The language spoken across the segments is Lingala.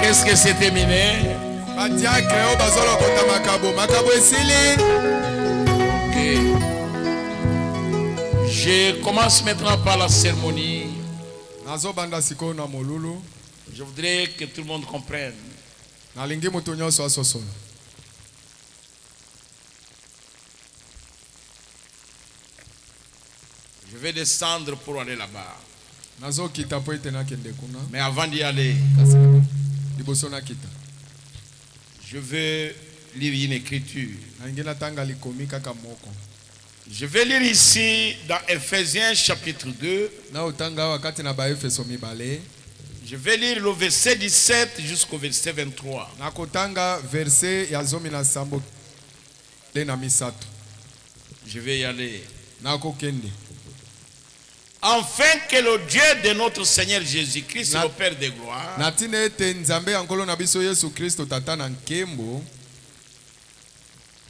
qu'est-ce que c'est terminé? Ok. Je commence maintenant par la cérémonie. Je voudrais que tout le monde comprenne. Je vais descendre pour aller là-bas. Mais avant d'y aller, je veux lire une écriture. Je vais lire ici dans Ephésiens chapitre 2. Je vais lire le verset 17 jusqu'au verset 23. Je vais y aller. Afin que le Dieu de notre Seigneur Jésus-Christ, le Père de gloire,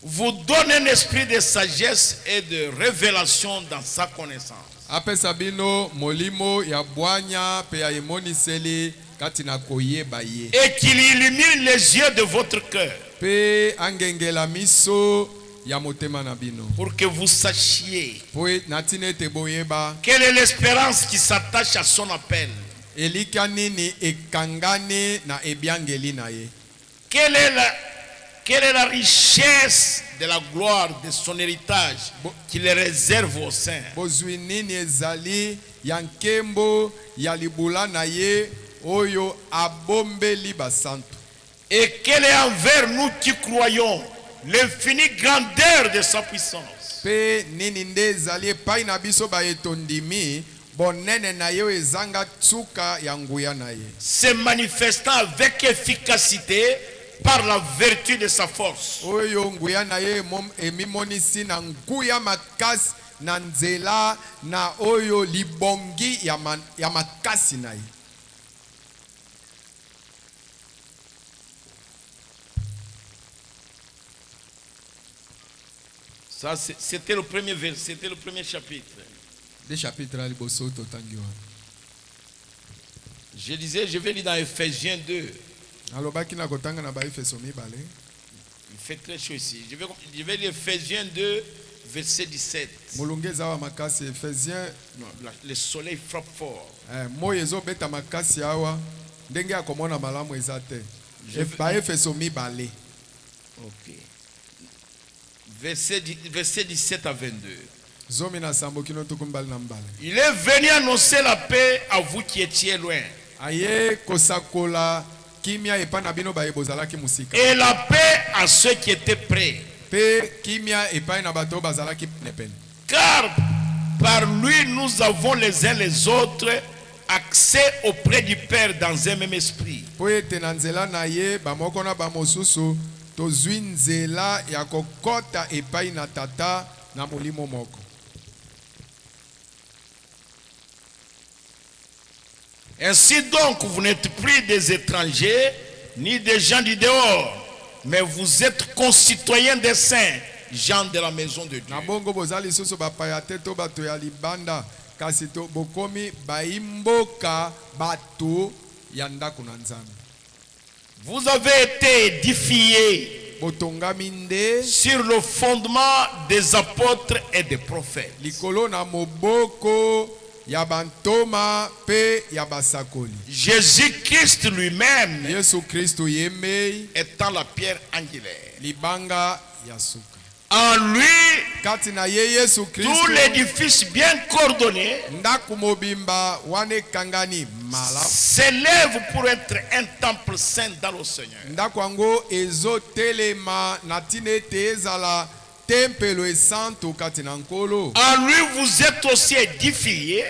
vous donne un esprit de sagesse et de révélation dans sa connaissance. Et qu'il illumine les yeux de votre cœur. Pour que vous sachiez quelle est l'espérance qui s'attache à son appel. Quelle est la richesse de la gloire de son héritage qu'il réserve aux saints. Et quelle est envers nous qui croyons l'infinie grandeur de sa puissance. Se manifestant avec efficacité par la vertu de sa force. Ça, c'était le premier verset, c'était le premier chapitre. Des chapitres à l'Iboso Totangiwa. Je disais, je vais lire dans Ephésiens 2. Il fait très chaud ici. Je vais lire Ephésiens 2, verset 17. Non, le soleil frappe fort. Ok. Verset 17 à 22. Il est venu annoncer la paix à vous qui étiez loin. Et la paix à ceux qui étaient près. Car par lui nous avons les uns les autres accès auprès du Père dans un même esprit. Ainsi donc, vous n'êtes plus des étrangers, ni des gens du dehors, mais vous êtes concitoyens des saints, gens de la maison de Dieu. Vous avez été édifiés sur le fondement des apôtres et des prophètes. Jésus-Christ lui-même étant la pierre angulaire. En lui, tout l'édifice bien coordonné s'élève pour être un temple saint dans le Seigneur. En lui, vous êtes aussi édifiés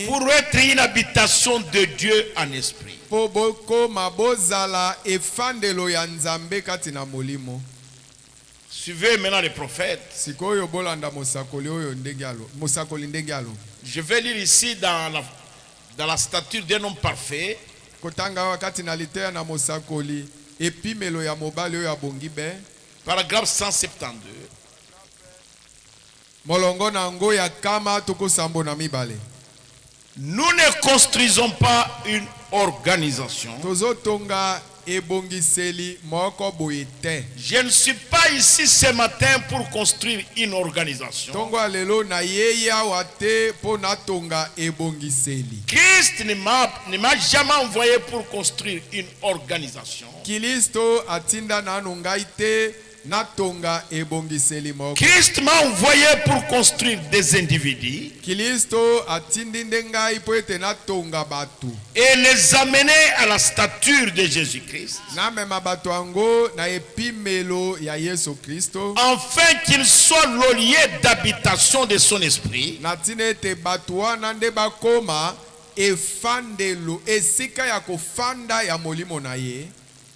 pour être une habitation de Dieu en esprit. Suivez maintenant les prophètes. Je vais lire ici dans la stature d'un homme parfait. Paragraphe 172. Nous ne construisons pas une organisation. tozotonga ebongiseli moko boye te. Je ne suis pas ici ce matin pour construire une organisation. Tongo alelo na ye awa te mpo natonga ebongiseli. Christ ne m'a jamais envoyé pour construire une organisation. Kristo atinda nanu ngai te natonga ebongiseli moko. Christ m'a envoyé pour construire des individus Kristo atindi nde ngai po ete natonga batu et les amener à la stature de Jésus-Christ, namema bato yango na epimelo ya Yesu Kristo afin qu'il soit le lieu d'habitation de son esprit, na ntina ete bato wana nde bakoma efandelo esika ya kofanda ya molimo na ye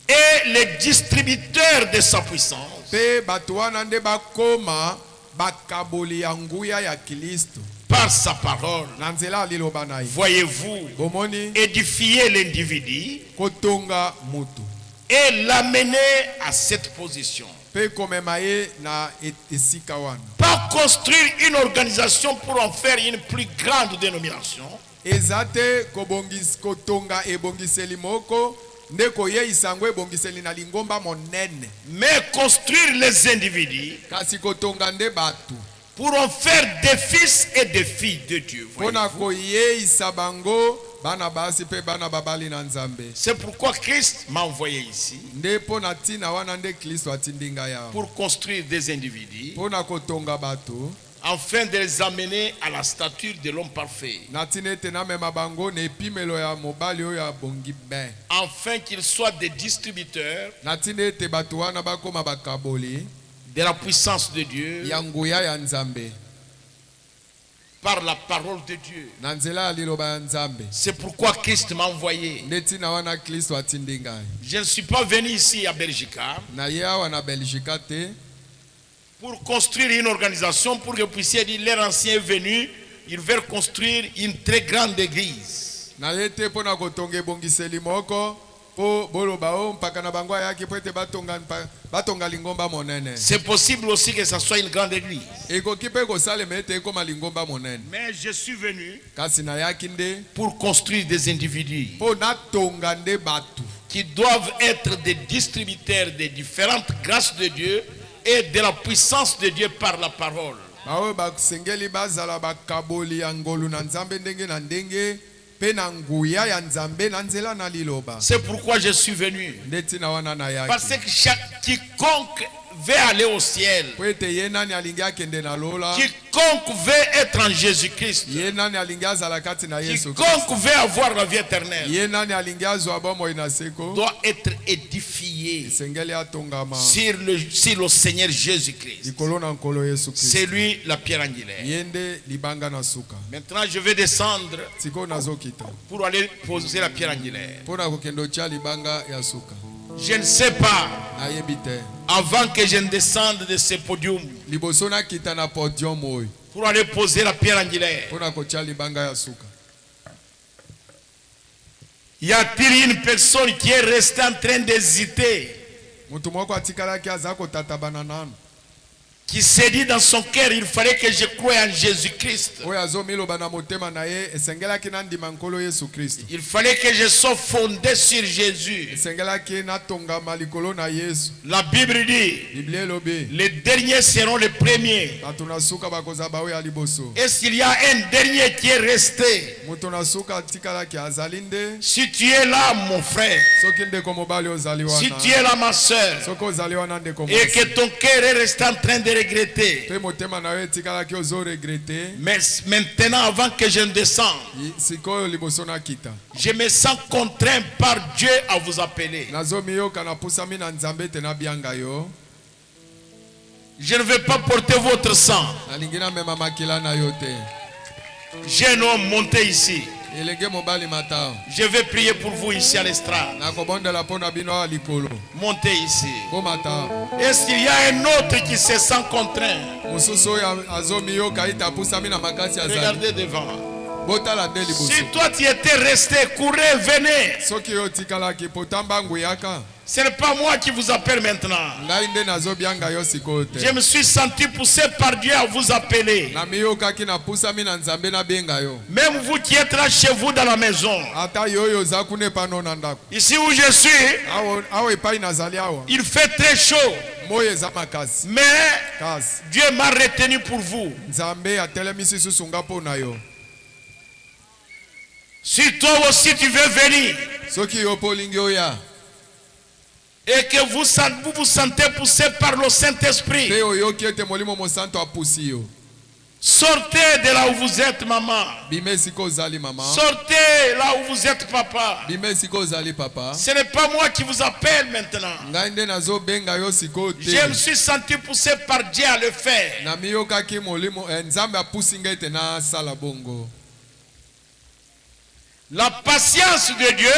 et les distributeurs de sa puissance. pe bato wana nde bakoma bakaboli ya nguya ya Kristo Par sa parole, na nzela ya liloba na ye. voyez-vous, Bomoni édifier l'individu kotonga mutu et l'amener à cette position. pe komema ye na esika wana. Pas construire une organisation pour en faire une plus grande dénomination, Ezate kotonga ebongiseli moko nde koyeisa yango ebongiseli na lingomba monene, mais construire les individus kasi kotonga nde batu pour en faire des fils et des filles de Dieu. mpona Voyez-vous. koyeisa bango bana basi pe bana babali na Nzambe. C'est pourquoi Christ m'a envoyé ici Nde mpona ntina wana nde Kristo atindi ngai awa pour construire des individus mpona kotonga bato afin de les amener à la stature de l'homme parfait, na ntina ete namema bango na epimelo ya mobali oyo abongi be, afin qu'ils soient des distributeurs na ntina ete bato wana bakoma bakaboli de la puissance de Dieu ya nguya ya Nzambe par la parole de Dieu. na nzela ya liloba ya Nzambe. C'est pourquoi Christ m'a envoyé. Nde ntina wana Kristo atindi ngai. Je ne suis pas venu ici à Belgique Na ye awa na Belgique te pour construire une organisation pour que vous puissiez dire leur ancien est venu, ils veulent construire une très grande église. na ye te mpona kotonga ebongiseli moko po boloba o mpaka na bango ayaki po ete batonga lingomba monene. C'est possible aussi que ça soit une grande église. Ekoki mpe kosalema ete ekoma lingomba monene, Mais je suis venu kasi nayaki nde pour construire des individus mpo natonga nde batu qui doivent être des distributeurs des différentes grâces de Dieu et de la puissance de Dieu par la parole. baoyo basengeli bazala bakaboli ya ngolu na Nzambe ndenge na ndenge mpe na nguya ya Nzambe na nzela na liloba. C'est pourquoi je suis venu. Nde ntina wana Parce nayaki que quiconque veut aller au ciel, po ete ye nani alingi akende na lola, quiconque veut être en Jésus-Christ, ye nani alingi azala kati na Yesu Kristo, quiconque veut avoir la vie éternelle, ye nani alingi azwa bomoi na seko doit être édifié esengeli atongama sur le Seigneur Jésus-Christ. likolo na nkolo Yesu C'est Kristo, lui la pierre angulaire. ye nde libanga na suka. Maintenant, je vais descendre Sikoyo nazokita pour aller poser la pierre angulaire. mpona kokende otya libanga ya suka. Je ne sais pas, Nayebi te avant que je ne descende de ce podium, liboso nakita na podium oyo pour aller poser la pierre angulaire, mpona kotya libanga ya suka. y a-t-il une personne qui est restée en train d'hésiter, Mutu moko atikalaki aza kotatabana nanu, qui s'est dit dans son cœur, il fallait que je croie en Jésus-Christ. oyo azomiloba na motema na ye esengelaki nandima nkolo Yesu Kristo, Il fallait que je sois fondé sur Jésus. esengelaki natongama likolo na Yesu. La Bible dit, Biblia elobi les derniers seront les premiers. bato na suka bakozala baoyo ya liboso. Est-ce qu'il y a un dernier qui est resté? Mutu na suka atikalaki azali nde. Si tu es là, mon frère, Soki ndeko mobali ozali si wana, tu es là, ma soeur, soki ozali wana ndeko et que mwasi, ton cœur est resté en train de regretter, pe motema na yo etikalaki ozoregrete, mais maintenant, avant que je ne descende, sikoyo liboso nakita je me sens contraint par Dieu à vous appeler. nazomiyoka napusami na Nzambe ete nabianga yo. Je ne vais pas porter votre sang. Nalingi namema makila na yo te. J'ai un homme monté ici. Elenge mobali matao Je vais prier pour vous ici à l'estrade. nakobondela mpo na bino awa likolo Montez ici. mpo matao. Est-ce qu'il y a un autre qui se sent contraint? Mosusu oyo azomiyoka ete apusami na makasi azali. Regardez devant. botala nde liboso. Si toi tu étais resté, courez, venez. Soki otikalaki potamba nguyaka. Ce n'est pas moi qui vous appelle maintenant. Ngai nde nazobianga yo sikoyo te. Je me suis senti poussé par Dieu à vous appeler. Na miyokaki na pusami na nzambe na benga yo. Même vous qui êtes là chez vous dans la maison. Ata yoyo oza kuna pano na ndako. Ici où je suis, Awo epai nazali awa. il fait très chaud. Moyo eza makasi. Mais Kasi. Dieu m'a retenu pour vous. Nzambe atelemisi susu nga po na yo. Si toi aussi tu veux venir Soki yo po lingi oya. et que vous vous sentez poussé par le Saint-Esprit, Pe oyoki ete molimo mosanto apusi yo. sortez de là où vous êtes, maman. Bime siko ozali mama. Sortez là où vous êtes, papa. Bime siko ozali papa. Ce n'est pas moi qui vous appelle maintenant. Ngai nde nazo benga yo siko te. Je me suis senti poussé par Dieu à le faire. Na miyokaki molimo nzambe apusi ngai te na sala bongo. La patience de Dieu,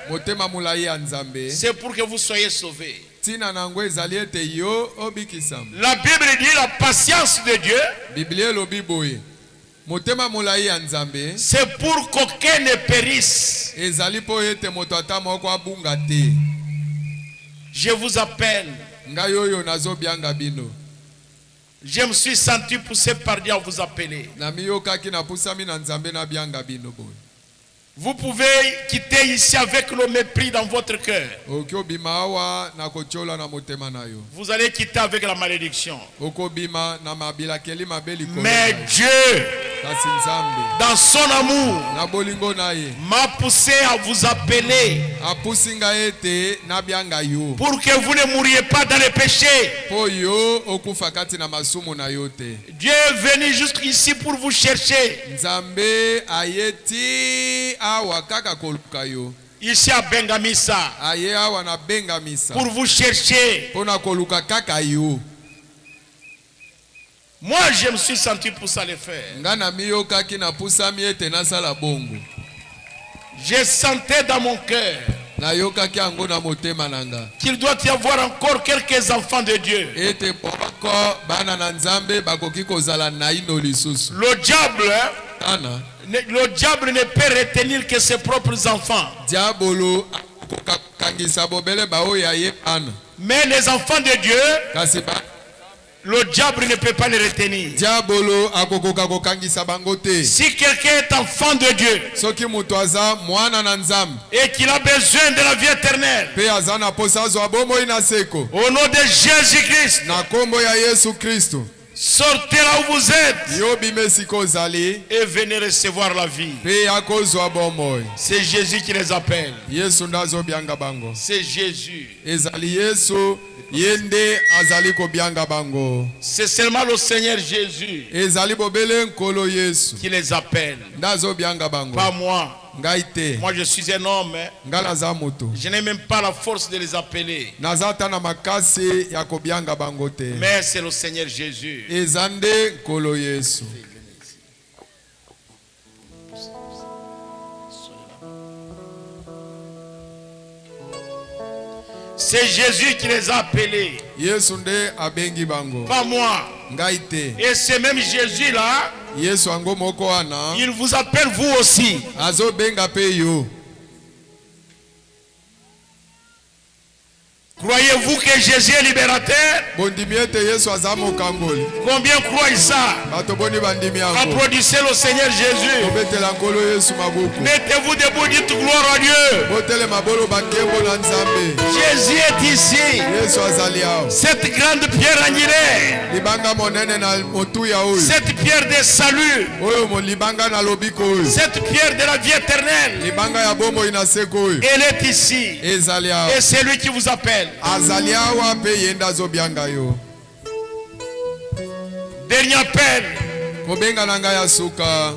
Motema mulai ya nzambe. c'est pour que vous soyez sauvés. Tina nango ezali ete yo obikisam. La Bible dit la patience de Dieu, Biblia elobi boye. Motema mulai ya nzambe. c'est pour qu'aucun ne périsse. Ezali po ete moto ata moko abunga te. Je vous appelle. Ngai oyo nazo bianga bino. Je me suis senti poussé par Dieu à vous appeler. Na miyokaki na pusami na nzambe na bianga bino boye. Vous pouvez quitter ici avec le mépris dans votre cœur. Okobima awa na kochola na motema na yo. Vous allez quitter avec la malédiction. Okobima na mabila keli mabeli ko. Mais Dieu, Kasi nzambe. dans son amour, Na bolingo na ye. m'a poussé à vous appeler Apusi ngai ete na bianga yo. pour que vous ne mouriez pas dans les péchés. Po yo okufa kati na masumu na yo te. Dieu est venu jusqu'ici pour vous chercher. Nzambe ayeti awa kaka koluka yo. Ici à Bengamisa. Aye awa na bengamisa. Pour vous chercher. Pona koluka kaka yo. Moi, je me suis senti pour ça le faire. Nga na miyokaki na pusami ete na sala bongo. Je sentais dans mon cœur Na yokaki ango na motema nanga. qu'il doit y avoir encore quelques enfants de Dieu. Ete poko bana na nzambe bakoki kozala na ino lisusu. Le diable, Ana. le diable ne peut retenir que ses propres enfants. Diabolo kangisa bobele baoya ye ana. Mais les enfants de Dieu, Kasi ba le diable ne peut pas les retenir. Diabolo akokoka kokangisa bango te. Si quelqu'un est enfant de Dieu Soki mutu aza mwana na nzambe et qu'il a besoin de la vie éternelle, pe aza na posa azwa bomoi na seko. au nom de Jésus-Christ, Na kombo ya Yesu Kristo. sortez là où vous êtes Yo bime siko ozali et venez recevoir la vie. pe akozwa bomoi. C'est Jésus qui les appelle. Yesu ndazo bianga bango. C'est Jésus. Ezali Yesu yende azali ko bianga bango. C'est seulement le Seigneur Jésus Ezali bobele nkolo Yesu. qui les appelle. Ndazo bianga bango. Pas moi. Ngai te. Moi, je suis un homme. Ngala za mutu. Je n'ai même pas la force de les appeler. Nazata na makasi ya ko bianga bango te. Mais c'est le Seigneur Jésus. Ezande nkolo Yesu. C'est Jésus qui les a appelés. Yesu nde abengi bango. Pas moi. Ngai te. Et c'est même Jésus-là, Yesu ango moko wana. il vous appelle vous aussi. Azo benga pe yo. Croyez-vous que Jésus est libérateur? Bondimi ete Yesu aza mokangoli. Combien croient ça? Bato boni bandimi yango. Applaudissez le Seigneur Jésus. Tobetela nkolo Yesu mabuku. Mettez-vous debout, dites gloire à Dieu. Botele mabolo bakembo na nzambe. Jésus est ici. Yesu azali awo. Cette grande pierre angulaire, Libanga monene na motuya oyo. cette pierre de salut, Oyo mo libanga na lobiko oyo. cette pierre de la vie éternelle, Libanga ya bombo ina seko oyo. elle est ici. Ezali awo. Et c'est lui qui vous appelle. Azali awa pe yenda zo bianga yo. Dernier appel. Kobenga na ngai ya suka.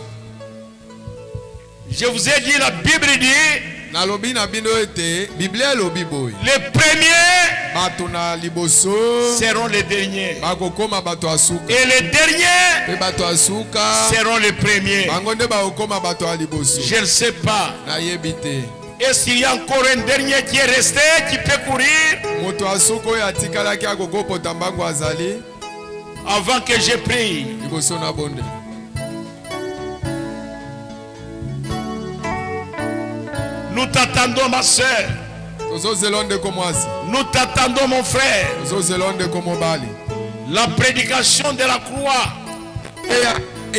Je vous ai dit, la Bible dit, Na lobi na bino ete Biblia lobi boy. les premiers Bato na liboso seront les derniers. bakokoma bato asuka. Et les derniers Pe bato asuka seront les premiers. bango nde bakokoma bato ya liboso. Je ne sais pas. Nayebi te. Est-ce qu'il y a encore un dernier qui est resté, qui peut courir Moto asuka oyo atikalaki akokopota mbango azali avant que je prie? liboso na bonde. Nous t'attendons, ma soeur. tozozelonde komwasi Nous t'attendons, mon frère. tozozelonde komobali La prédication de la croix, eya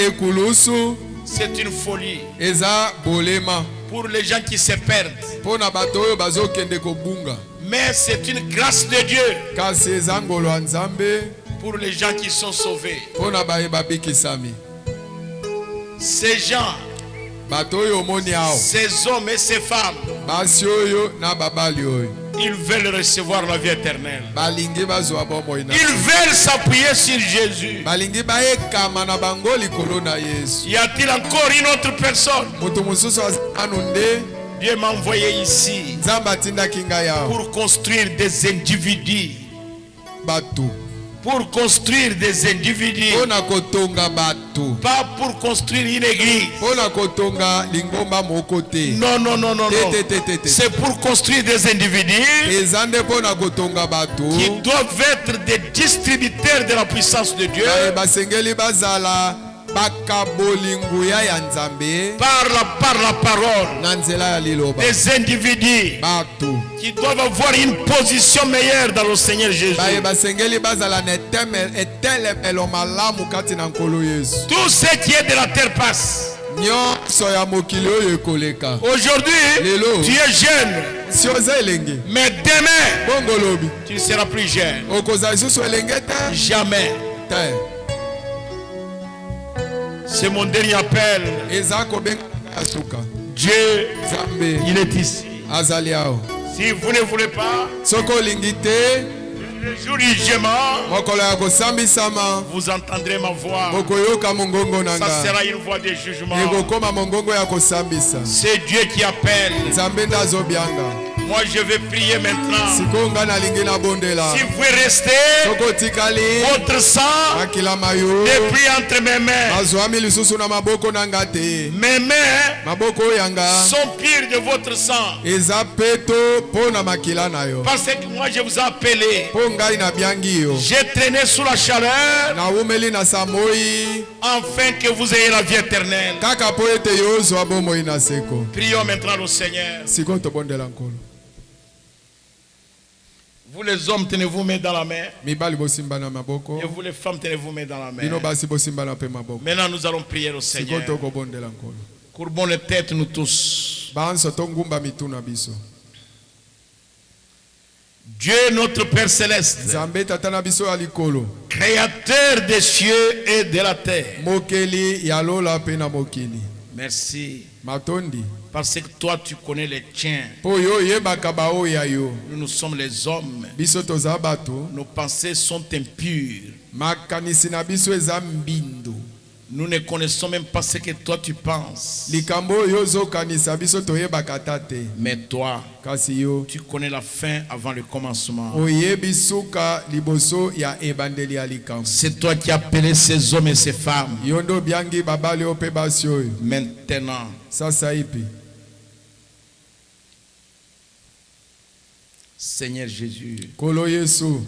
ekulusu c'est une folie eza bolema pour les gens qui se perdent. mpo na bato oyo bazokende kobunga Mais c'est une grâce de Dieu kasi eza ngolo ya nzambe pour les gens qui sont sauvés. mpo na baye babikisami Ces gens, bato oyo omoni awo ces hommes et ces femmes, basi oyo na babali oyo ils veulent recevoir la vie éternelle. balingi bazwa bomoi na Ils veulent s'appuyer sur Jésus. balingi bayekama na bango likolo na yesu Y a-t-il encore une autre personne? moto mosusu anu nde Dieu m'a envoyé ici nzambe atindaki ngai awa pour construire des individus. bato Pour construire des individus. mpo na kotonga bato Pas pour construire une église. mpo na kotonga lingomba moko te Non, non, non, non, non. Te. C'est pour construire des individus eza nde mpo na kotonga bato qui doivent être des distributeurs de la puissance de Dieu baye basengeli bazala bakaboli nguya ya nzambe par la parole. na nzela ya liloba Des individus bato qui doivent avoir une position meilleure dans le Seigneur Jésus. baye basengeli bazala na etelemelo malamu kati na nkolo yesu Tout ce qui est de la terre passe. nyonso ya mokili oyo ekoleka Aujourd'hui, Lelo. tu es jeune, si oza elenge mais demain, bongo lobi tu ne seras plus jeune. okozala lisusu elenge te Jamais. te C'est mon dernier appel. eza kobenga ya suka Dieu, nzambe il est ici. azali awo Si vous ne voulez pas, soki olingi te le jour du jugement, mokolo ya kosambisama vous entendrez ma voix. bokoyoka mongongo na Ça nga sera une voix de jugement. ekokoma mongongo ya kosambisa C'est Dieu qui appelle. nzambe nde azobianga Moi, je vais prier maintenant. sikoyo nga nalingi nabondela Si vous restez, soki otikali votre sang makila mayo est pris entre mes mains. azwami lisusu na maboko na nga te Mes mains maboko oyo yanga sont pires de votre sang. eza peto mpo na makila na yo Parce que moi, je vous ai appelé. mpo ngai nabiangi yo J'ai traîné sous la chaleur nawumeli na samoi afin que vous ayez la vie éternelle. kaka mpo ete yo ozwa bomoi na seko Prions maintenant le Seigneur. sikoyo tobondela nkolo Vous les hommes, tenez-vous main dans la main. mibali bosimbana maboko Et vous les femmes, tenez-vous main dans la main. bino basi bosimbana mpe maboko Maintenant, nous allons prier au sikoyo Seigneur. tokobondela nkolo Courbons les têtes, nous tous. banso tongumba mitu na biso Dieu, notre Père céleste, nzambe tata na biso ya likolo créateur des cieux et de la terre. mokeli ya lola mpe na mokili Merci. matondi Parce que toi, tu connais les tiens. mpo yo oyebaka baoyo ya yo Nous sommes les hommes. biso toza bato Nos pensées sont impures. makanisi na biso eza mbindo Nous ne connaissons même pas ce que toi tu penses. likambo oyo ozokanisa biso toyebaka ta te Mais toi, kasi yo tu connais la fin avant le commencement. oyebi suka liboso ya ebandeli ya likambo C'est toi qui as appelé ces hommes et ces femmes. yo nde obiangi babali oyo mpe basi oyo Maintenant, sasa ipi Seigneur Jésus. kolo yesu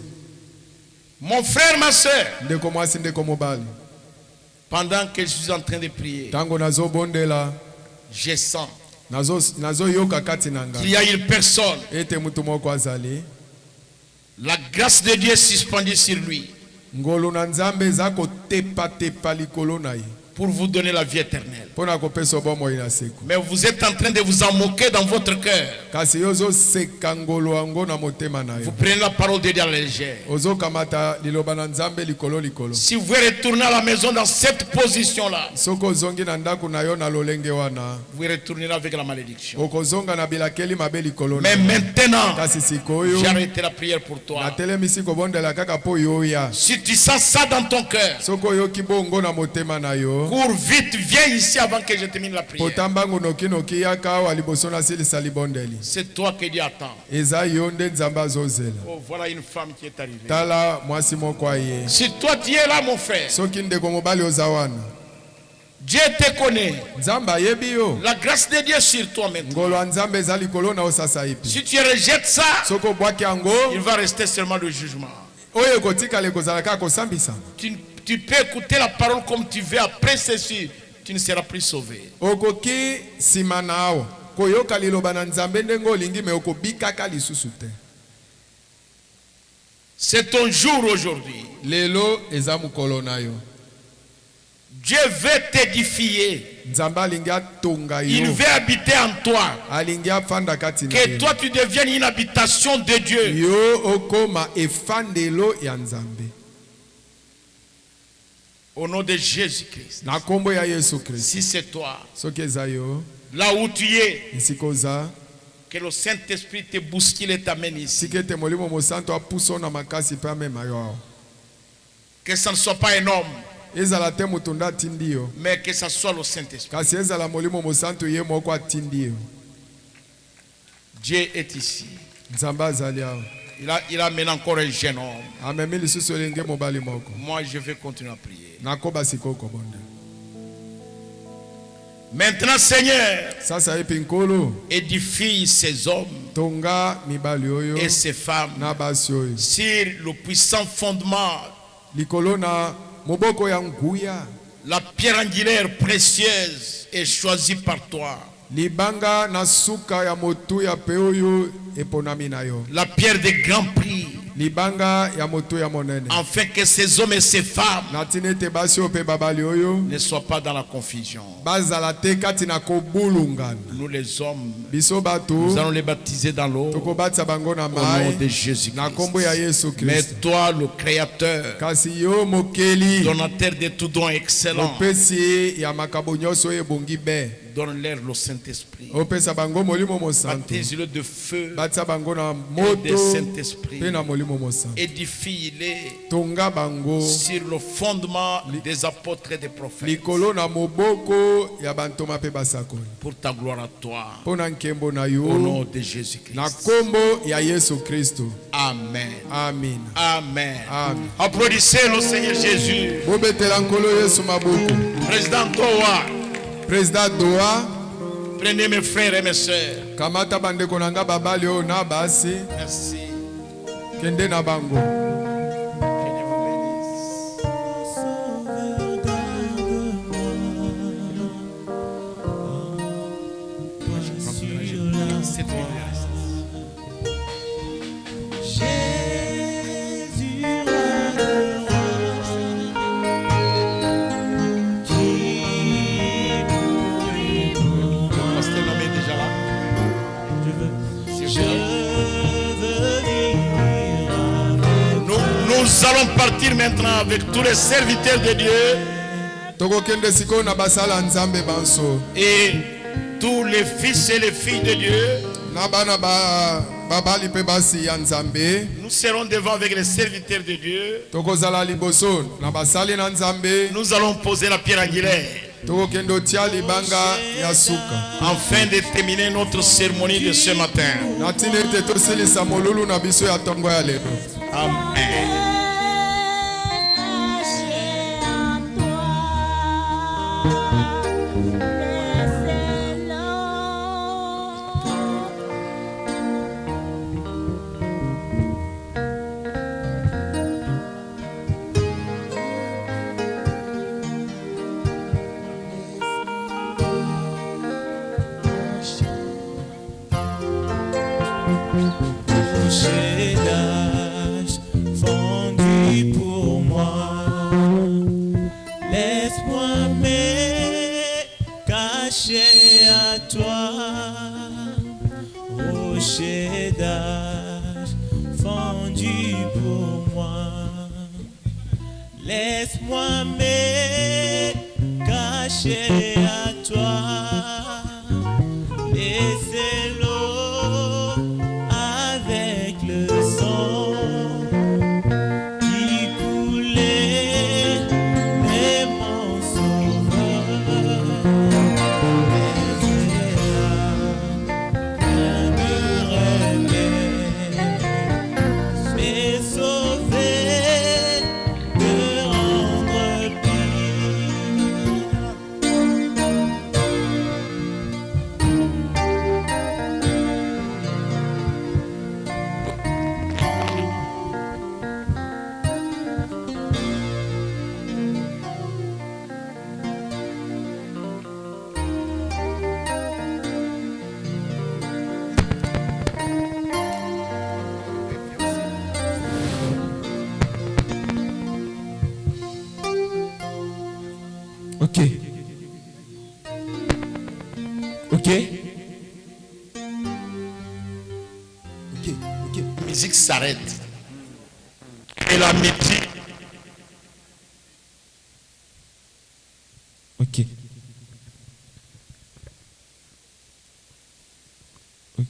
Mon frère, ma soeur, ndeko mwasi ndeko mobali pendant que je suis en train de prier, ntango nazobondela je sens nazoyoka kati na qu'il ngai y a une personne. ete mutu moko azali La grâce de Dieu est suspendue sur lui ngolu na nzambe eza kotepatepa likolo na ye pour vous donner la vie éternelle. mpo na kopesa bomoi na seko Mais vous êtes en train de vous en moquer dans votre cœur. kasi yo ozoseka ngolu yango na motema na Vous yo prenez la parole de Dieu à la légère. ozokamata liloba na nzambe likolo likolo Si vous retournez à la maison dans cette position-là, soki ozongi na ndako na yo na lolenge wana vous retournerez avec la malédiction. okozonga na bilakeli mabe likolo na Mais yo. maintenant, kasi sikoyo j'ai arrêté la prière pour toi. natelemisi kobondela kaka mpo yo oya Si tu sens ça dans ton cœur, soki oyoki bongo na motema na yo cours vite, viens ici avant que je termine la prière. potambangu nokinoki yaka awa liboso nasilisa libondeli C'est toi que Dieu attend. eza yo nde nzambe azozela Oh, voilà une femme qui est arrivée. tala mwasi moko aye Si toi tu es là, mon frère, soki ndeko mobali oza wana Dieu te connaît. nzambe ayebi yo La grâce de Dieu sur toi maintenant. ngolo ya nzambe eza likolo na osasa ipi Si tu rejettes ça, soki obwaki yango il va rester seulement le jugement. oyo ekotikala ekozala kaka kosambisa Tu peux écouter la parole comme tu veux. Après ceci, tu ne seras plus sauvé. okoki nsima na awa koyoka liloba na nzambe ndenge olingi me okobikaka lisusu te. C'est ton jour aujourd'hui. Lelo eza mukolo na yo. Dieu veut t'édifier. Nzambe alingi atonga Il yo. veut habiter en toi. Alingi afanda kati na Que yo. toi tu deviennes une habitation de Dieu. Yo okoma efandelo ya nzambe. Au nom de Jésus-Christ. Na kombo ya Yesu Kristo. Si c'est toi, Soki eza yo. là où tu es, Isikoza. que le Saint-Esprit te bouscule et t'amène ici. Sikete molimo mosanto apuso na makasi pa mema yo. Que ça ne soit pas un homme, Ezala te mutunda atindi yo. mais que ça soit le Saint-Esprit. Kasi ezala molimo mosanto ye moko atindi yo. Dieu est ici. Nzambe azali awa. Il amène encore un jeune homme. Amemi lisusu elenge mobali moko. Moi, je vais continuer à prier. Nakoba sikoko bonde. Maintenant, Seigneur, Sasa epi nkolo édifie ces hommes tonga mibali oyo et ces femmes na basi oyo. sur le puissant fondement, Likolo na moboko ya nguya. la pierre angulaire précieuse est choisie par toi. Libanga na suka ya motu ya pe oyo eponami na yo. La pierre de grand prix, Libanga ya motu ya monene. afin que ces hommes et ces femmes Na tinete basi oyo pe babali oyo ne soient pas dans la confusion. bazala te kati na kobulungana. Nous les hommes, Biso nous bato allons les baptiser dans l'eau tokobatisa bango na au nom mai de Jésus-Christ. na kombo ya Yesu Mais Kristo. toi, le Créateur, Kasi yo mokeli donateur de tout don excellent, opesi ya makabo nyonso oyo ebongi be. donne-leur le Saint-Esprit. Opesa bango molimo mosanto. Baptise-le de feu Batisa bango na et moto de Saint-Esprit. pe na molimo mosanto. Édifie-les Tonga bango sur le fondement des apôtres et des prophètes. likolo na moboko ya bantoma pe basakoli. Pour ta gloire à toi. Pona nkembo na Au yo nom de na Jésus-Christ. kombo ya Yesu Kristo. Amen. Amen. Amen. Amen. Applaudissez le Seigneur Jésus. Bobetela nkolo Yesu mabuku. Président Towa, Président Doha, prenez mes frères et mes sœurs. kamata bandeko nanga babali oyo na basi Merci. kende na bango. Que Dieu vous bénisse. C'est toi. Pasteur Nommé est déjà là. C'est vrai. Nous allons partir maintenant avec tous les serviteurs de Dieu Tokokende sikoyo na basala nzambe banso. et tous les fils et les filles de Dieu. Na bana babali pe basi ya nzambe. Nous serons devant avec les serviteurs de Dieu. Tokozala liboso na basali na nzambe. Nous allons poser la pierre angulaire Tokokende otia libanga ya suka. afin de terminer notre cérémonie de ce matin. Na tina ete tosilisa molulu na biso ya tongo ya lelo. Amen. D'âge fondu pour moi, laisse-moi me cacher à toi. Rocher d'âge fondu pour moi, laisse-moi me cacher à toi. Laissez l'eau avec le sang qui coulait, mais mon sauveur mais sauver, de rendre pire. Ok. La musique s'arrête. Et la musique. Ok. Ok.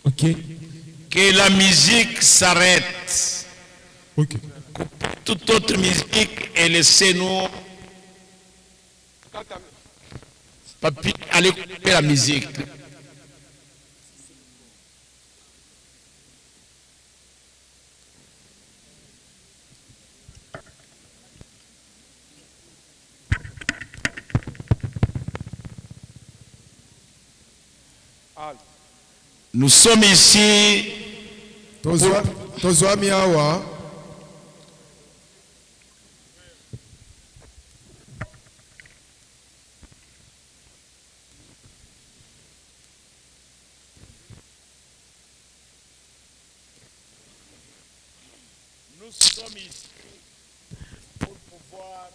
Ok. Que la musique s'arrête. Ok. Toute autre musique et laissez-nous. Papi, allez couper la musique. Nous sommes ici tozwami awa pour pouvoir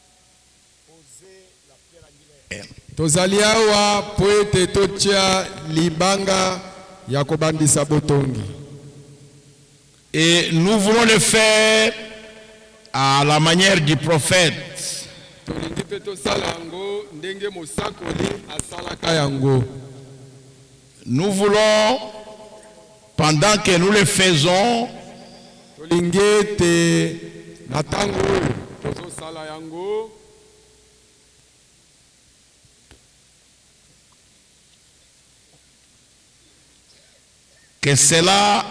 poser la pierre angulaire. tozali awa po ete totia libanga ya kobandisa botongi. Et nous voulons le faire à la manière du prophète. Tolingi pe tosala yango ndenge mosakoli asalaka yango. Nous voulons, pendant que nous le faisons, Tolingi ete na ntango oyo tozosala yango que cela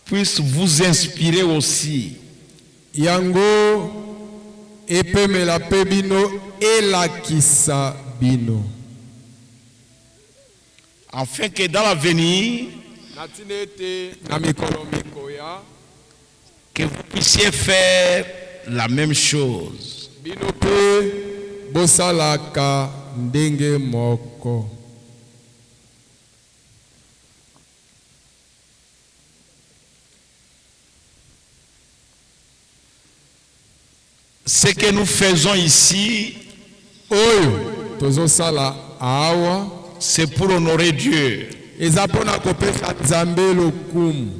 puisse vous inspirer aussi. yango epemela pe bino elakisa bino. Afin que dans l'avenir, Na ntina ete na mikolo mikoya que vous puissiez faire la même chose. bino pe bosalaka ndenge moko. Ce que nous faisons ici, Oyo tozosala awa c'est pour honorer Dieu. eza mpona kopesa Nzambe lokumu.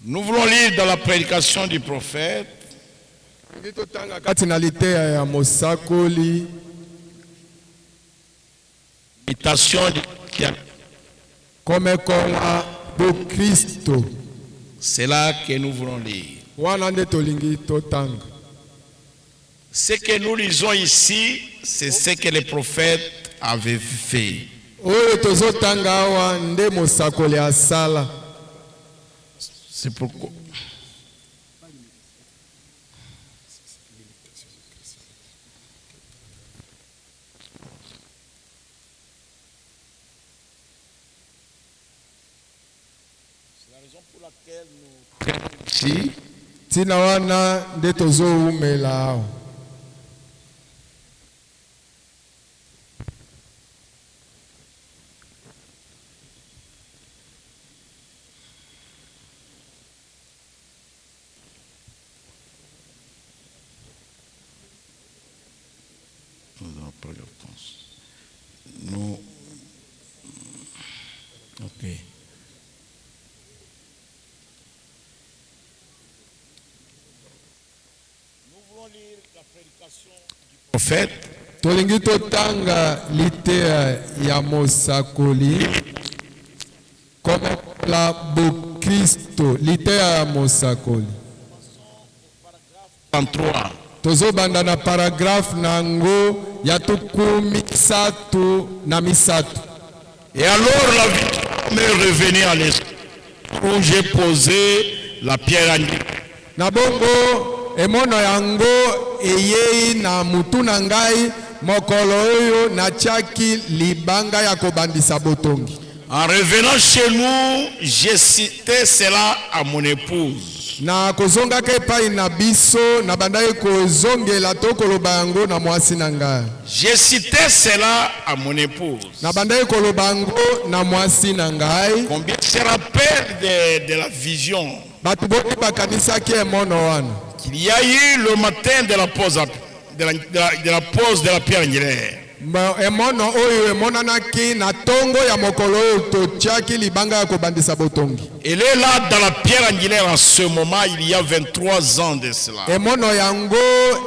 Nous voulons lire dans la prédication du prophète Ngi totanga kati na liteya ya mosakoli imitation de komekola bokristo. c'est là que nous voulons lire. Wana nde tolingi totanga. Ce que nous lisons ici, c'est ce que les prophètes avaient fait. Oyo tozotanga awa nde mosakoli asala. C'est pourquoi. C'est la raison pour laquelle nous ici. Tina wana nde tozoumela awa. Nous. Ok. Nous voulons lire la prédication du prophète. Tolingi totanga liteya ya mosakoli komekola bokristo. Liteya ya mosakoli 33. tozobanda na paragraphe nango ya tukumi satu na misatu. Et alors la vie m'est revenue à l'esprit où j'ai posé la pierre angulaire. Na bongo emono yango eyei na mutu na ngai mokolo oyo natiaki libanga ya kobandisa botongi. En revenant chez nous, j'ai cité cela à mon épouse. Na kozongaka epai na biso na bandaki kozongela to koloba yango na mwasi na ngai. J'ai cité cela à mon épouse. Na bandaki koloba yango na mwasi na ngai. Combien se rappelle de la vision Bato bote bakanisaki emono wana. qu'il y a eu le matin de la pause de la pierre angulaire. Emono oyo emonanaki na tongo ya mokolo oyo totiaki libanga ya kobandisa botongi. Elle est là dans la pierre angulaire en ce moment, il y a 23 ans de cela. Emono yango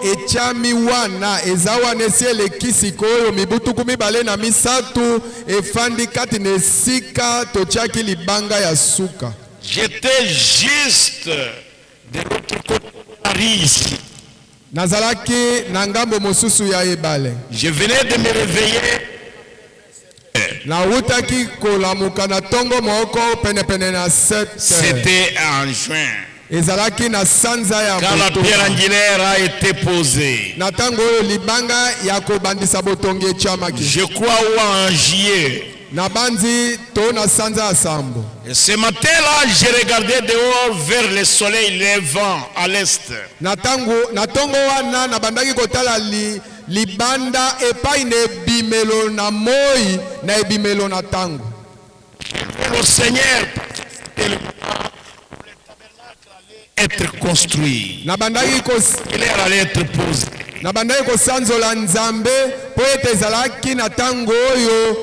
etiami wana eza wana esi eleki sikoyo mibutuku mibale na misatu efandi kati na esika totiaki libanga ya suka. J'étais juste de l'autre côté de la rue ici. Nazalaki na ngambo mosusu ya ebale. Je venais de me réveiller. Nautaki kolamuka na tongo moko penepene na 7. C'était en juin. Ezalaki na sanza ya Quand la pierre angulaire a été posée. na tango oyo libanga ya kobandisa botongi etiamaki. Je crois en juillet. Na bandi to na sanza ya sambo. Et ce matin-là, j'ai regardé dehors vers le soleil levant à l'est. Na tongo wana na bandaki kotala libanda epai na ebimelo na moi na ebimelo na tango. Le Seigneur, le tabernacle allait être construit. Na bandaki Allait être posé. na bandaki kosanzola nzambe po ete ezalaki na tango oyo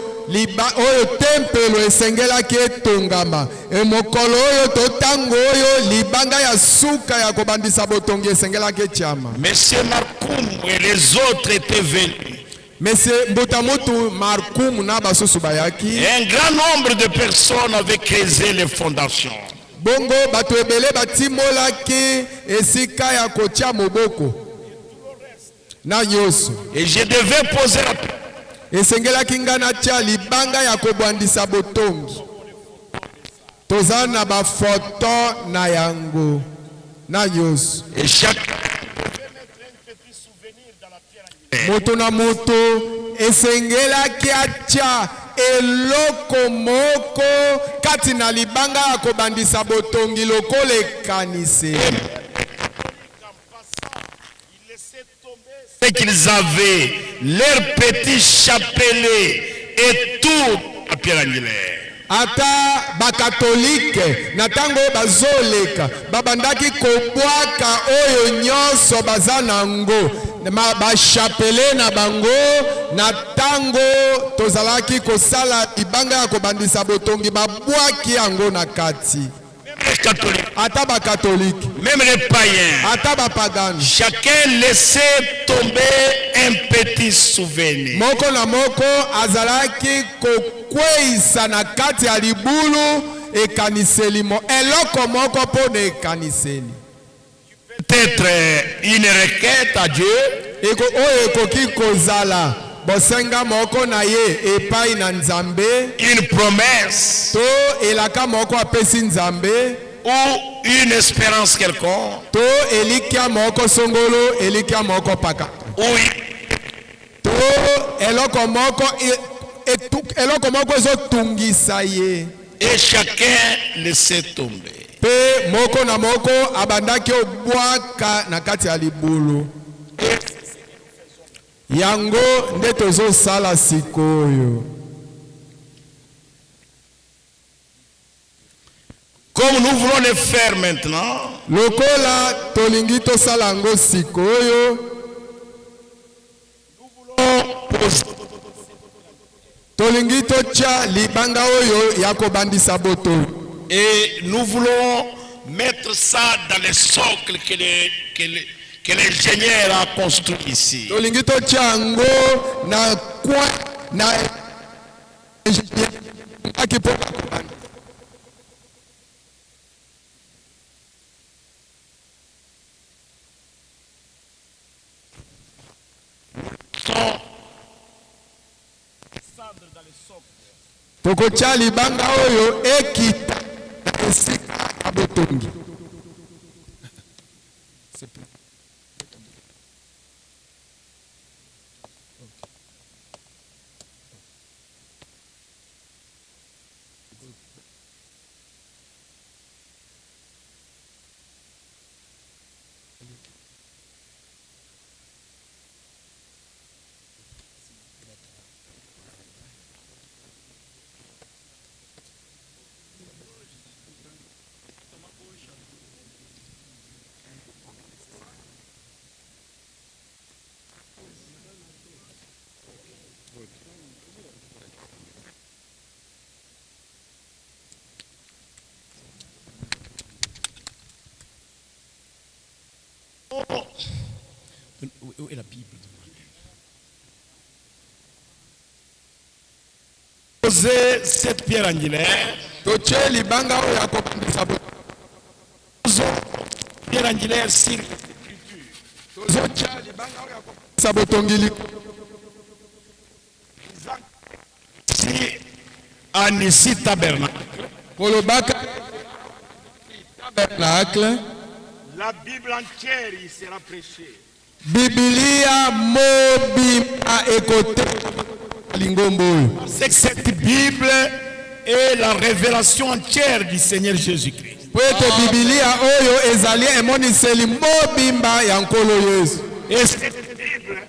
oyo tempelo esengelaki etongama mokolo oyo to tango oyo libanga ya suka ya kobandisa botongi esengelaki etiama. Monsieur Markoum et les autres étaient venus. Monsieur Mbutamutu Markoum na basusu bayaki. Un grand nombre de personnes avaient creusé les fondations. Bongo bato ebele batimolaki esika ya kotia moboko na nyonso. Et je devais poser la Esengelaki nga na tia libanga ya kobwandisa botongi. Toza na bafoto na yango na nyonso. et chacun Moto na moto esengelaki atia eloko moko kati na libanga ya kobandisa botongi lokola ekanise. c'est qu'ils avaient leur petit chapelet et tout la pierre angulaire. Ata bakatolike na tango bazoleka babandaki kobwaka oyo nyonso baza nango bachapele na bango na tango tozalaki kosala libanga ya kobandisa botongi babwaki yango na kati. Les catholiques, Ata bakatolike même les païens, ata bapagani chacun laissait tomber un petit souvenir. moko na moko azalaki kokweisa na kati ya libulu ekaniseli eloko moko mpo na ekaniseli. Peut-être une requête à Dieu, Oyo ekoki kozala bosenga moko na ye epai na nzambe une promesse to elaka moko apesi nzambe ou une espérance quelconque, to elikia moko songolo elikia moko paka ou to eloko moko ezotungisa ye et chacun laissait tomber. pe moko na moko abandaki obwaka na kati ya libulu. Yango nde tozosala sikoyo. Comme nous voulons le faire maintenant, Lokola tolingi tosala yango sikoyo. Tolingi totia libanga oyo ya kobandisa boto. et nous voulons mettre ça dans les socles que l'ingénieur a construit ici. Tolingi totia yango na kwa na akipoka kubanda. Tokotia libanga oyo ekita na esika ya botongi. Où est la Bible? Posez cette pierre angulaire. totie libanga oyo ya kobandisa Pierre angulaire sur tozotia libanga oyo ya kobandisa botongili ici à Nissi Tabernacle. kolobaka tabernacle. La Bible entière y sera prêchée. Biblia mobimba ekote lingombo oyo. C'est que cette Bible est la révélation entière du Seigneur Jésus-Christ. po ete Biblia oyo ezali emoniseli mobimba ya nkolo Yesu. Et cette Bible,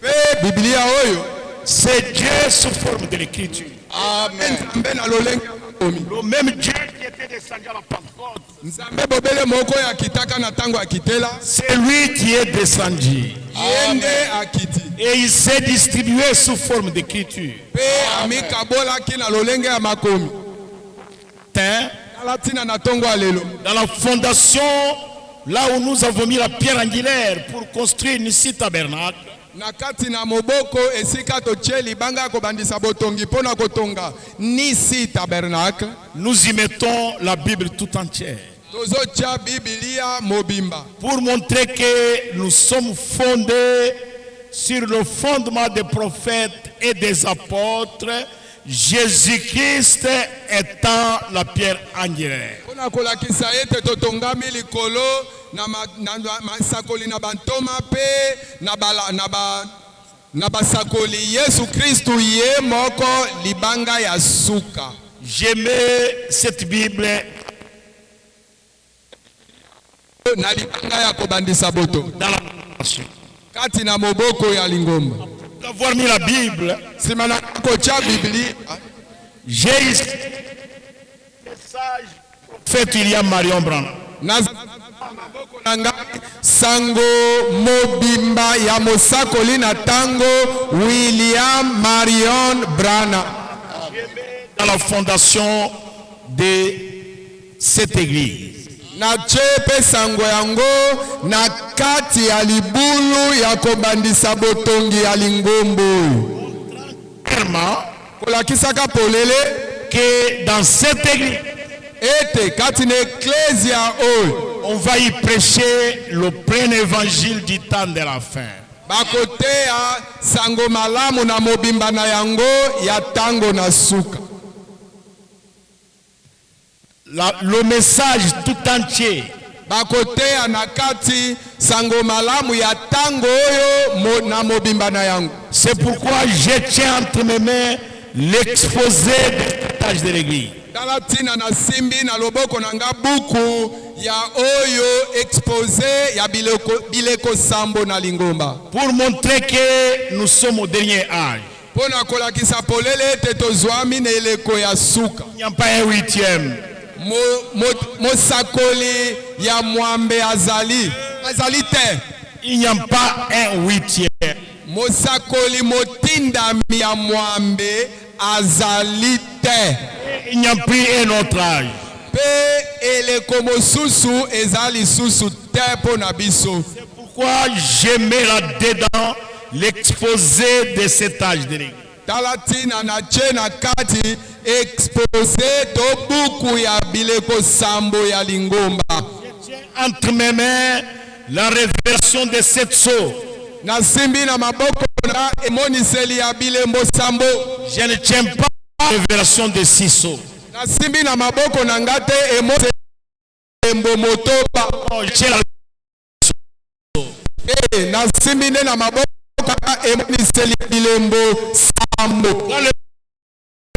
Pe Biblia oyo c'est Dieu sous forme de l'écriture. nzambe na lolenge ya makomi. Le même Dieu qui était descendu à la Pentecôte, nzambe bobele moko ya kitaka na ntango akitela c'est lui qui est descendu. ye nde akiti Et il s'est distribué sous forme d'écriture. mpe amikabolaki na lolenge ya makomi. Hein? tala ntina na ntongo ya lelo Dans la fondation, là où nous avons mis la pierre angulaire pour construire ici tabernacle, na kati na moboko esika totie libanga ya kobandisa botongi mpo na kotonga Nisi tabernacle. nous y mettons la Bible tout entière. tozotia Biblia mobimba Pour montrer que nous sommes fondés sur le fondement des prophètes et des apôtres, Jésus-Christ étant la pierre angulaire. mpo na kolakisa ete totongami likolo na masakoli na bantoma mpe na basakoli Yesu Kristu ye moko libanga ya suka. J'aimais cette Bible na libanga ya kobandisa boto dans la fondation. kati na moboko ya lingomba. D'avoir mis la Bible, nsima na kotia Biblia j'ai ici le message prophète William Marion Branham. na maboko na ngai sango mobimba ya mosakoli na tango William Marion Branham. Dans la fondation de cette église. na chepe sango yango na kati ya libulu ya kobandisa botongi ya lingombo. Clairement kolakisaka polele que dans cette église, ete kati na eklesia oyo on va y prêcher le plein évangile du temps de la fin. bakoteya sango malamu na mobimba na yango ya tango na suka. Le message tout entier bakoteya na kati sango malamu ya tango oyo na mobimba na yango. C'est pourquoi je tiens entre mes mains l'exposé des tâches de l'église. tala ntina na simbi na loboko na nga buku ya oyo expose ya bileko sambo na lingomba. Pour montrer que nous sommes au dernier âge. mpo na kolakisa polele ete tozwami na eleko ya suka. Il n'y a pas un huitième. mosakoli ya mwambe azali te. Il n'y a pas un huitième. mosakoli motindami ya mwambe azali te. Il n'y a plus un autre âge. mpe eleko mosusu eza lisusu te mpo na biso. C'est pourquoi je mets là-dedans l'exposé de cet âge de l'église. tala ntina na tie na kati expose to buku ya bileko sambo ya lingomba. Entre mes mains, la révélation de cette sceau. na simbi na maboko na emoniseli ya bilembo sambo. Je ne tiens pas la révélation de six sceaux. na simbi na maboko na nga te emoniseli bilembo motoba. Je tiens la na simbi nde na maboko na emoniseli bilembo sambo. dans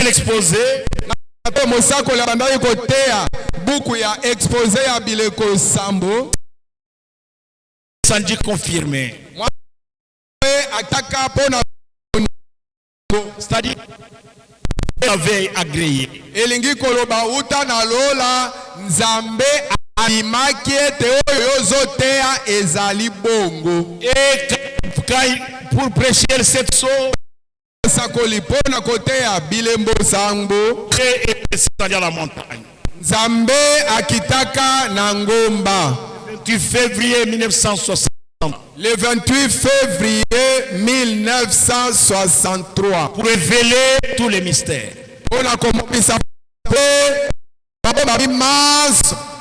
l'exposé, Pe mosakoli abandaki koteya buku ya expose ya bileko sambo. sans confirmé. ataka mpo na C'est-à-dire, il avait agréé. elingi koloba uta na lola nzambe alimaki ete oyo ozoteya ezali bongo. Et pour prêcher cette sceau, mosakoli mpo na koteya bilembo sambo. et descendu à la montagne. nzambe akitaka na ngomba. 28 février 1960. Le 28 février 1963. Pour révéler tous les mystères.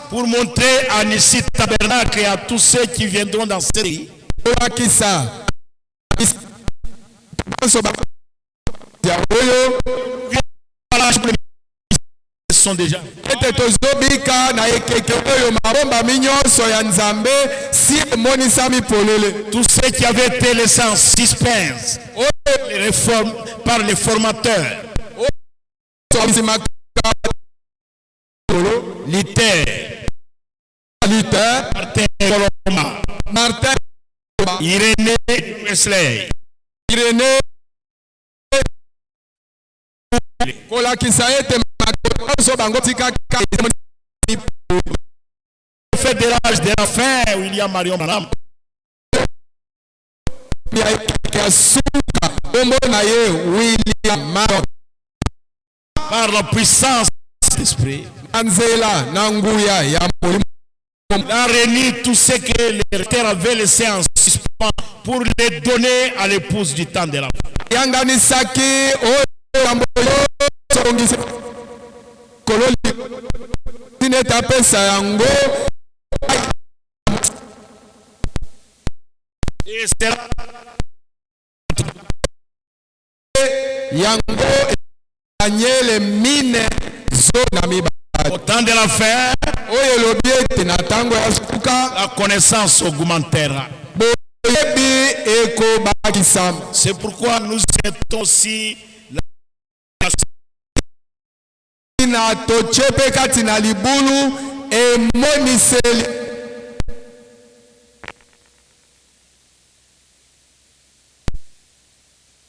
Pour montrer à Nissi Tabernacle et à tous ceux qui viendront dans cette pays. Sont déjà. Tous ceux qui avaient été laissés en suspense par les formateurs. Martin Irénée Wesley. Fait de l'âge de la fin, William Marion Branham. Par la puissance de l'esprit, il a réuni tout ce que les terres avaient laissé en suspens pour les donner à l'épouse du temps de la fin. Et c'est au temps de la fin, la connaissance augmentera. C'est pourquoi nous souhaitons aussi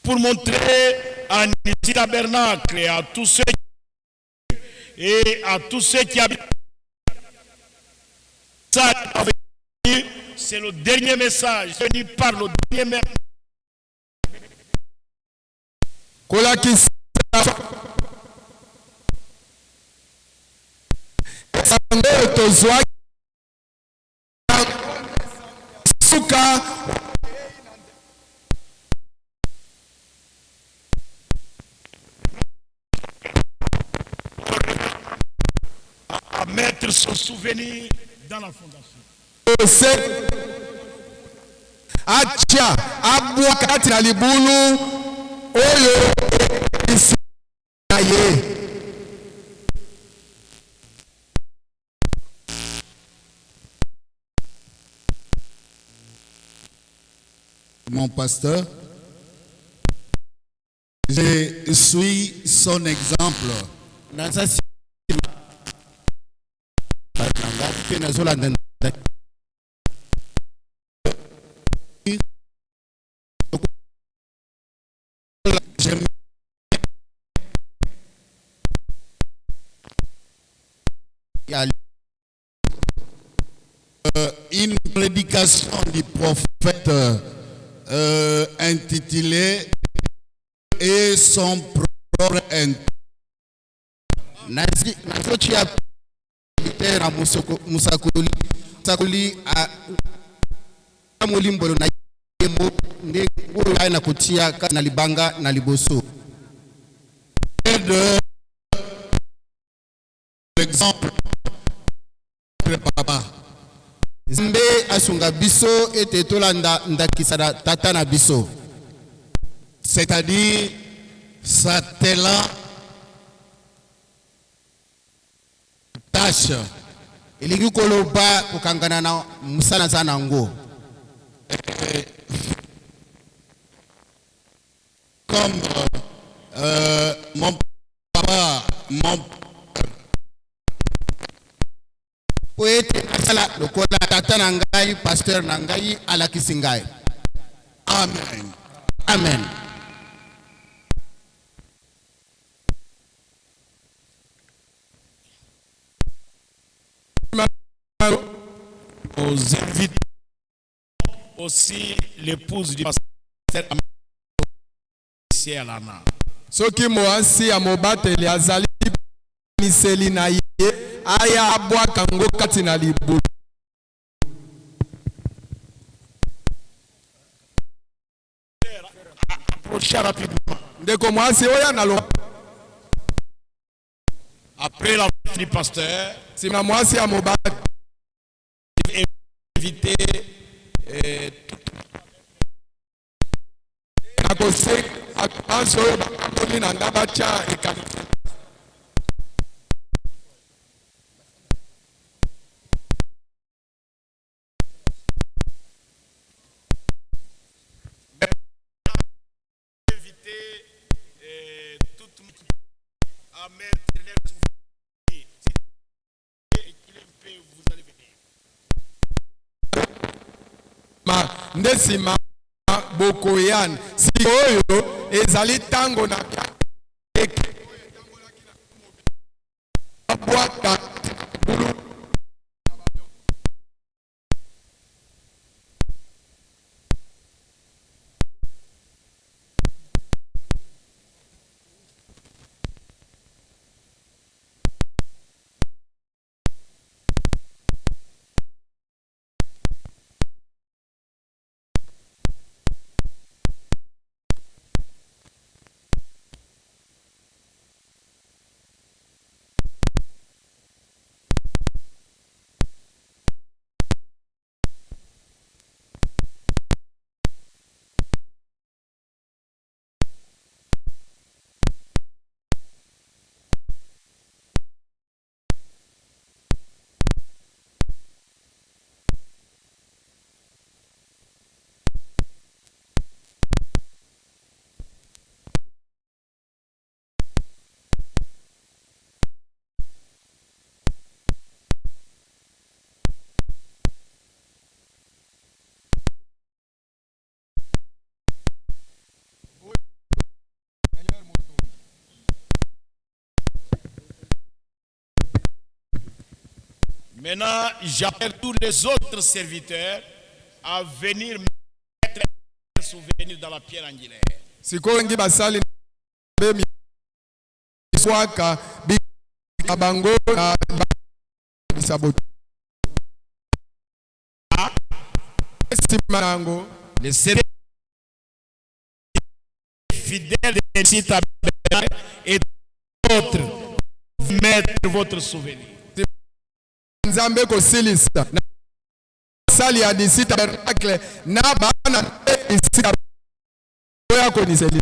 pour montrer à Nissi Tabernacle et à tous ceux qui habitent. C'est le dernier message venu par le dernier message. À mettre son souvenir dans la fondation. Acha abwa kati na libulu oyo isaye. Mon pasteur, je suis son exemple. Une prédication du prophète intitulée Et son propre l'exemple papa Zimbe asunga biso ete tolanda ndakisada tata na biso, c'est-à-dire s'attelant tâche elingi koloba kokangana na musana sana ngo comme mon papa, mon poete asala lokola tata na ngai pasteur na ngai ala kisingai. Amen. Amen. Aux invités aussi l'épouse du pasteur Alana. Soki moasi ya mobateli azali miseli na ye aya abwaka ngo kati na libulu. cher rapidement. ndeko mwasi oyo naloba Après la fin du pasteur, nsima mwasi ya mobali invité nakose akanso oyo bakamboli na nga batya ekanisa toute à mettre les souvenirs. Si vous allez venir. ma nde nsima bokoyana si oyo ezali ntango na bwaka Maintenant, j'appelle tous les autres serviteurs à venir mettre un souvenir dans la pierre angulaire. sikoyo ngi basali be miswaka bango na bisaboto simanango Les serviteurs fidèles de site et d'autres mettre votre souvenir. nzambe kosilisa na sali ya disi tabernacle na bana disi oya koniseli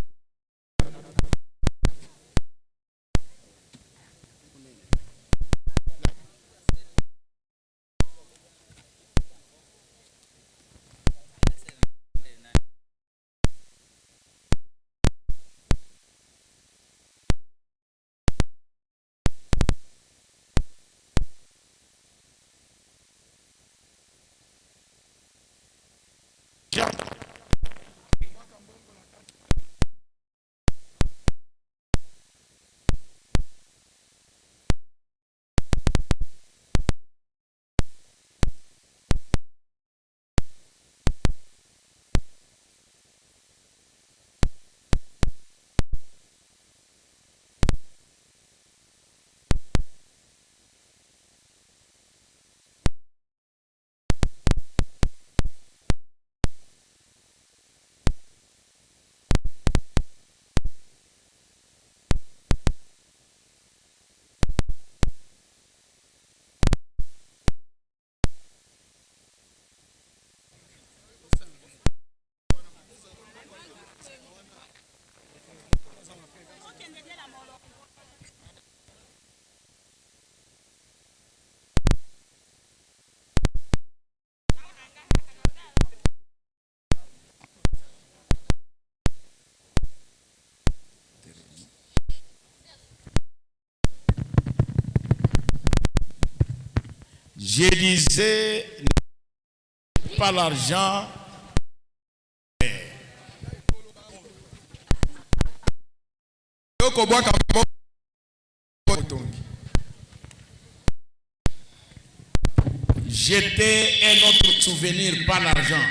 Je disais, pas l'argent, jeter un autre souvenir, pas l'argent.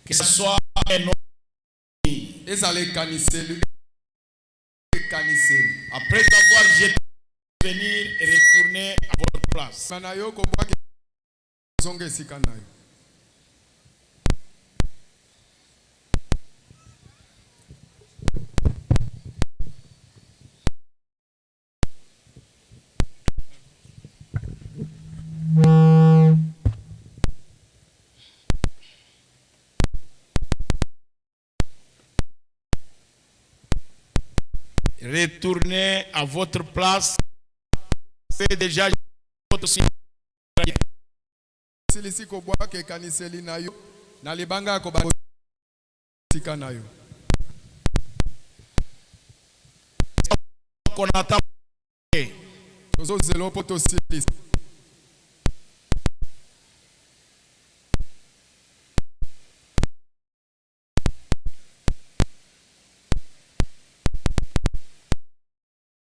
Que ce soit un autre. Après avoir jeté, venir et retourner à votre place. Retournez à votre place. Faites déjà votre signe. silisi kobwaka ekaniseli na yo na libanga ya kobasika na yo. Qu'on attend. Tozozela po tosilisa.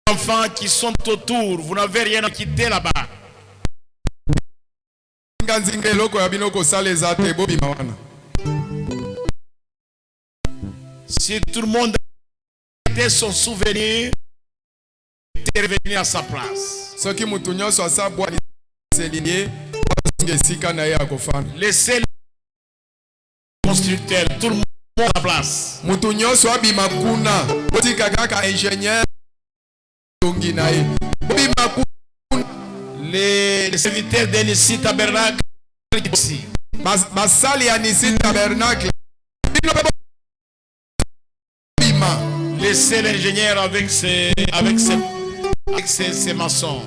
Enfants qui sont autour, vous n'avez rien à quitter là-bas. Si tout le monde a gardé son souvenir, il est revenu à sa place. Laissez le constructeur, tout le monde à sa place. Les serviteurs de Nissi Tabernacle aussi. Laissez l'ingénieur avec ses maçons.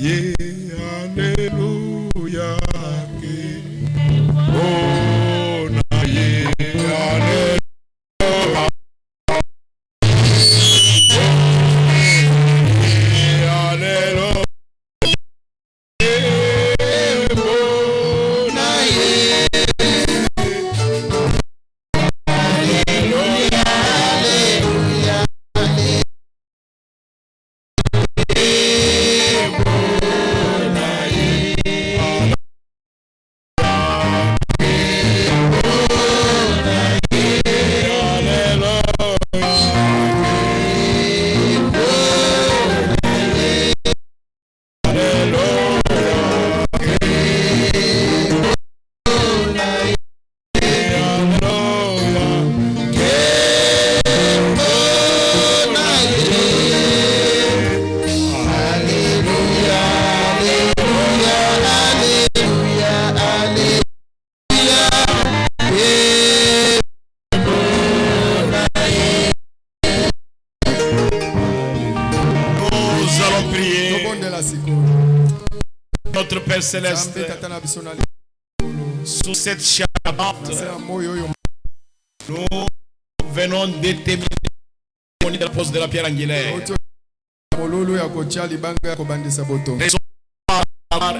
Ye, alléluia. Oh, naye, alléluia. Alléluia. Notre Père Céleste, sous cette Shabbat, nous venons déterminer la pose de la pierre angulaire.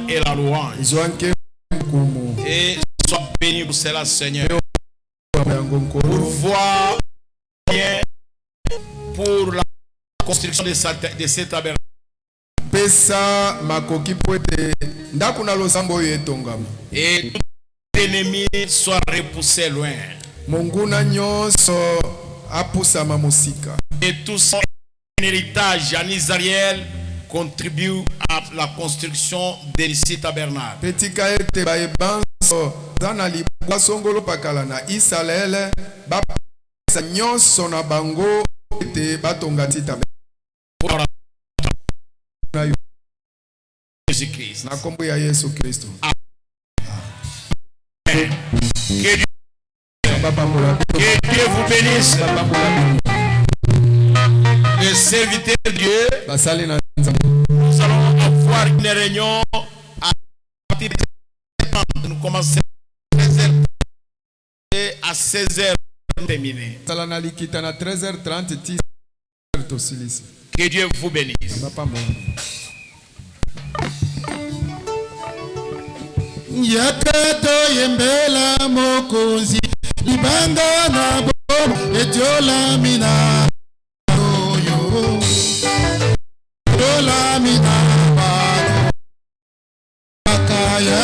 Et la louange. Et sois béni pour cela, Seigneur. Pour voir bien pour la construction de cet tabernacle. Pesa makoki poete ndakuna losambo yetongama. Et tout ennemi soit repoussé loin. Monguna nyonso apusama musika. Et tout son héritage en Israël contribue à la construction de ce tabernacle. Petika ete baebanso zana libwa songolo pakala na Israël ba pesa nyonso na bango ete batonga tabernacle. Jésus-Christ. Na kombo ya Yesu Kristo. Que Dieu vous bénisse. Les serviteurs de Dieu, nous allons avoir une réunion à partir de 13h30. Nous commençons à 13h et à 16h terminé. Que Dieu vous bénisse. Yakato yembela mokonzi libanga na bomo etiola mina yo etiola mina ba akaya